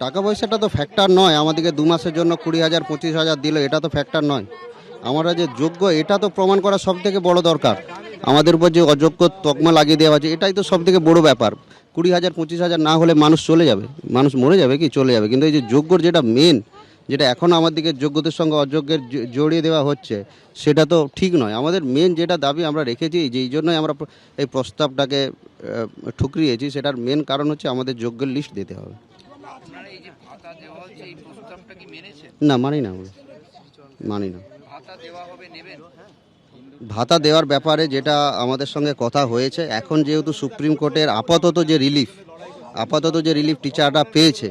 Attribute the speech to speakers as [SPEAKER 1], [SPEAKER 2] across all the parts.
[SPEAKER 1] টাকা পয়সাটা তো ফ্যাক্টর নয়, আমাদেরকে 2 মাসের জন্য 20,000 25,000 দিল, এটা তো ফ্যাক্টর নয়। আমরা যে যোগ্য এটা তো প্রমাণ করা সব থেকে বড় দরকার। আমাদের উপর যে অযোগ্য তকমা লাগিয়ে দেওয়া আছে এটাই তো সব থেকে বড় ব্যাপার। 20,000 25,000 না হলে মানুষ চলে যাবে, মানুষ মরে যাবে কি চলে যাবে, কিন্তু এই যে যোগ্যর যেটা মেন, যেটা এখন আমাদেরকে যোগ্যতার সঙ্গে অযোগ্যের জড়িয়ে দেওয়া হচ্ছে, সেটা তো ঠিক নয়। আমাদের মেন যেটা দাবি আমরা রেখেছি, যেই জন্যই আমরা এই প্রস্তাবটাকে ঠুকরিয়েছি, সেটার মেন কারণ হচ্ছে আমাদের যোগ্যের লিস্ট দিতে হবে। না মানি না, মানি না। ভাতা দেওয়ার ব্যাপারে যেটা আমাদের সঙ্গে কথা হয়েছে, এখন যেহেতু সুপ্রিম কোর্টের আপাতত যে রিলিফ টিচাররা পেয়েছে,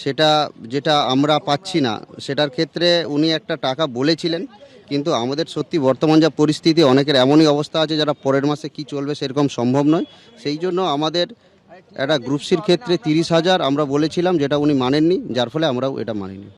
[SPEAKER 1] সেটা যেটা আমরা পাচ্ছি না, সেটার ক্ষেত্রে উনি একটা টাকা বলেছিলেন, কিন্তু আমাদের সত্যি বর্তমান যা পরিস্থিতি, অনেকের এমনই অবস্থা আছে যারা পরের মাসে কি চলবে সেরকম সম্ভব নয়। সেই জন্য আমাদের একটা গ্রুপ সির ক্ষেত্রে 30,000 আমরা বলেছিলাম, যেটা উনি মানেননি, যার ফলে আমরাও এটা মানিনি।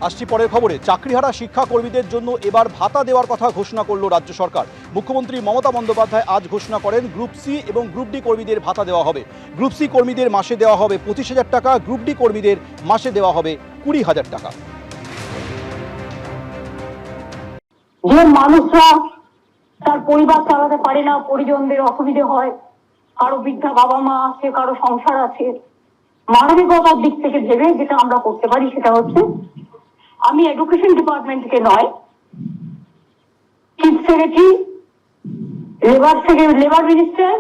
[SPEAKER 2] আসছি পরের খবরে। চাকরিহারা শিক্ষাকর্মীদের জন্য এবার ভাতা দেওয়ার কথা ঘোষণা করল রাজ্য সরকার। মুখ্যমন্ত্রী মমতা বন্দ্যোপাধ্যায় আজ ঘোষণা করেন গ্রুপ সি এবং গ্রুপ ডি কর্মীদের ভাতা দেওয়া হবে। গ্রুপ সি কর্মীদের মাসে দেওয়া হবে 25,000 টাকা, গ্রুপ ডি কর্মীদের মাসে দেওয়া হবে 20,000 টাকা।
[SPEAKER 3] যে মানুষরা তার পরিবার চালাতে পারে না, পরিজনদের অসুবিধে হয়, কারো বৃদ্ধা বাবা মা আছে, কারো সংসার আছে, মানবিকতার দিক থেকে ভেবে যেটা আমরা করতে পারি সেটা হচ্ছে, আমি এডুকেশন ডিপার্টমেন্ট থেকে নয়, চিফ সেক্রেটারি, লেবার মিনিস্টার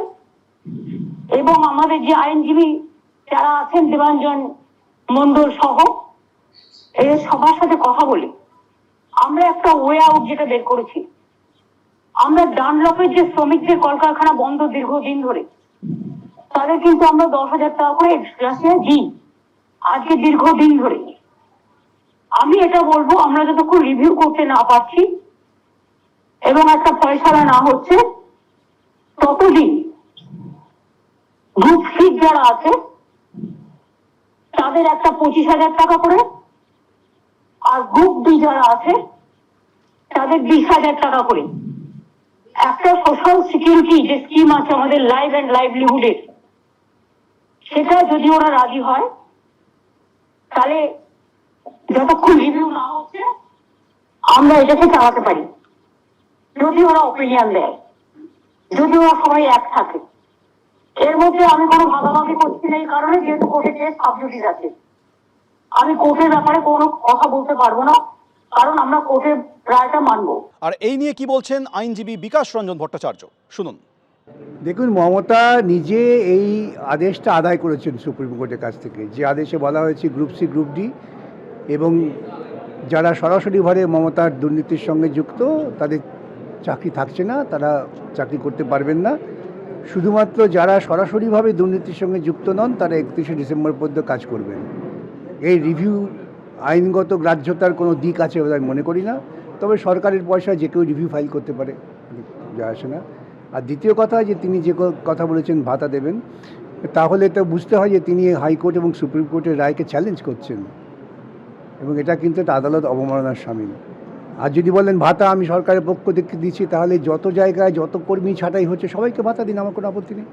[SPEAKER 3] এবং আমাদের যে আইনজীবী যারা আছেন, দেবাঞ্জন মন্ডল সহ, এদের সবার সাথে কথা বলে আমরা একটা ওয়ে আউট যেটা বের করেছি। আমরা ডানলপের যে শ্রমিকদের কলকারখানা বন্ধ দীর্ঘদিন ধরে, তাদের কিন্তু আমরা 10,000 টাকা করে এক্সট্রা দিই আজকে দীর্ঘদিন ধরে। আমি এটা বলবো, আমরা যতক্ষণ রিভিউ করতে না পারছি এবং একটা ফয়সালা না হচ্ছে, ততদিন গ্রুপ সি যারা আছে তাদের একটা 25,000 টাকা করে, আর গ্রুপ ডি যারা আছে তাদের 20,000 টাকা করে একটা সোশ্যাল সিকিউরিটি যে স্কিম আছে আমাদের লাইফ অ্যান্ড লাইভলিহুডের, সেটা যদি ওরা রাজি হয়, তাহলে যতক্ষণ রিভিউ না হচ্ছে আমরা এটাকে চালাতে পারি। যদি ওরা ওপিনিয়ন দেয়, যদি ওরা সবাই এক থাকে, এর মধ্যে আমি কোনো ভাগাভাগি করছি না, এই কারণে যেহেতু কোর্টের কেস সাবজুডিস আছে, আমি কোর্টের ব্যাপারে কোনো কথা বলতে পারবো না, কারণ আমরা কোর্টের রায়টা মানবো।
[SPEAKER 2] আর এই নিয়ে কি বলছেন আইনজীবী বিকাশ রঞ্জন ভট্টাচার্য, শুনুন।
[SPEAKER 4] দেখুন, মমতা নিজে এই আদেশটা আদায় করেছেন সুপ্রিম কোর্টের কাছ থেকে, যে আদেশে বলা হয়েছে গ্রুপ সি গ্রুপ ডি এবং যারা সরাসরিভাবে মমতার দুর্নীতির সঙ্গে যুক্ত, তাদের চাকরি থাকছে না, তারা চাকরি করতে পারবেন না। শুধুমাত্র যারা সরাসরিভাবে দুর্নীতির সঙ্গে যুক্ত নন, তারা 31শে ডিসেম্বর পর্যন্ত কাজ করবেন। এই রিভিউ আইনগত গ্রাহ্যতার কোনো দিক আছে বলে আমি মনে করি না, তবে সরকারের পয়সায় যে কেউ রিভিউ ফাইল করতে পারে, যা আসে না। আর দ্বিতীয় কথা, যে তিনি যে কথা বলেছেন ভাতা দেবেন, তাহলে তো বুঝতে হয় যে তিনি হাইকোর্ট এবং সুপ্রিম কোর্টের রায়কে চ্যালেঞ্জ করছেন, এবং এটা কিন্তু একটা আদালত অবমাননার শামিল। আর যদি বলেন ভাতা আমি সরকারের পক্ষ থেকে দিচ্ছি, তাহলে যত জায়গায় যত কর্মী ছাঁটাই হচ্ছে সবাইকে ভাতা দিন, আমার কোনো আপত্তি নেই।